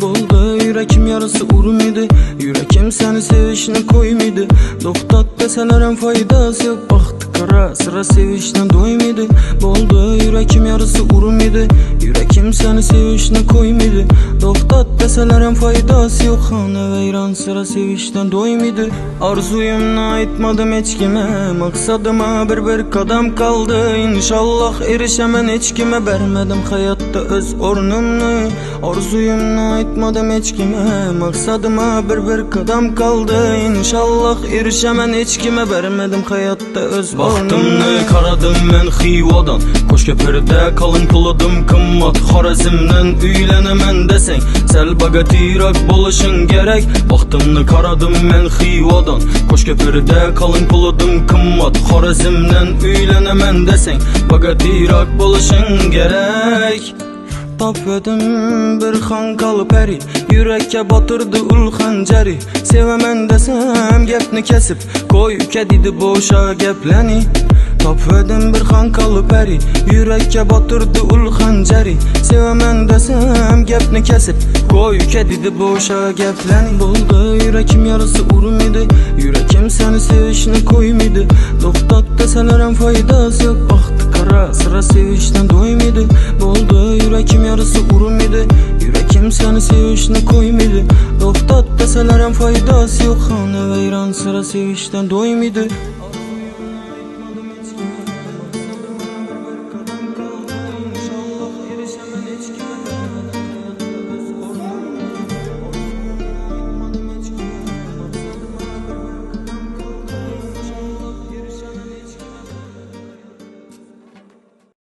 Buldu yürekim yarısı urum idi. Yürekim seni sevişine koymadı. Doktat deselerem faydası yok. Baktı kara sıra sevişine doymadı. Buldu yürekim yarısı urum idi. Yürekim seni sevişine koymadı. Doktat deselerem faydası yok. Hane veyran sıra sevişten doymadı. Arzuyumla aytmadım hiç kime. Maksadıma bir kadam kaldı. İnşallah erişemen hiç kime. Vermedim hayatta öz ornumnu. Arzuyumla aytmadım hiç kime. Maksadıma bir kadam kaldı. İnşallah erişemen hiç kime. Vermedim hayatta öz ornumnu. Baktımni karadım men Xivadan. Koşkeperde kalın puladım kımmat. Xorazmdan uylenemen deseng sel bagatirak boluşun gerek. Baktımni karadım men Xivadan. Koşkeperde kalın puladım kımmat. Xorazmdan uylenemen deseng bagatirak boluşun gerek. Tapvedim bir xankalı peri. Yürekke batırdı ul xanceri. Sevemen desem gepni kesip koy kedidi boşa gepleni. Tapvedim bir xankalı peri. Yürekke batırdı ul xanceri. Sevemen desem gepni kesip koy kedidi boşa gepleni. Buldu yürekim yarısı urum idi. Yürekim seni sevişine koymadı. Doktat deselerem faydası yok. Baktı kara sıra sevişten doymadı. Buldu yürekim yarısı urum idi. Yürekim seni sevişine koymadı. Doktat deselerem faydası yok. Hane veyran sıra sevişten doymadı.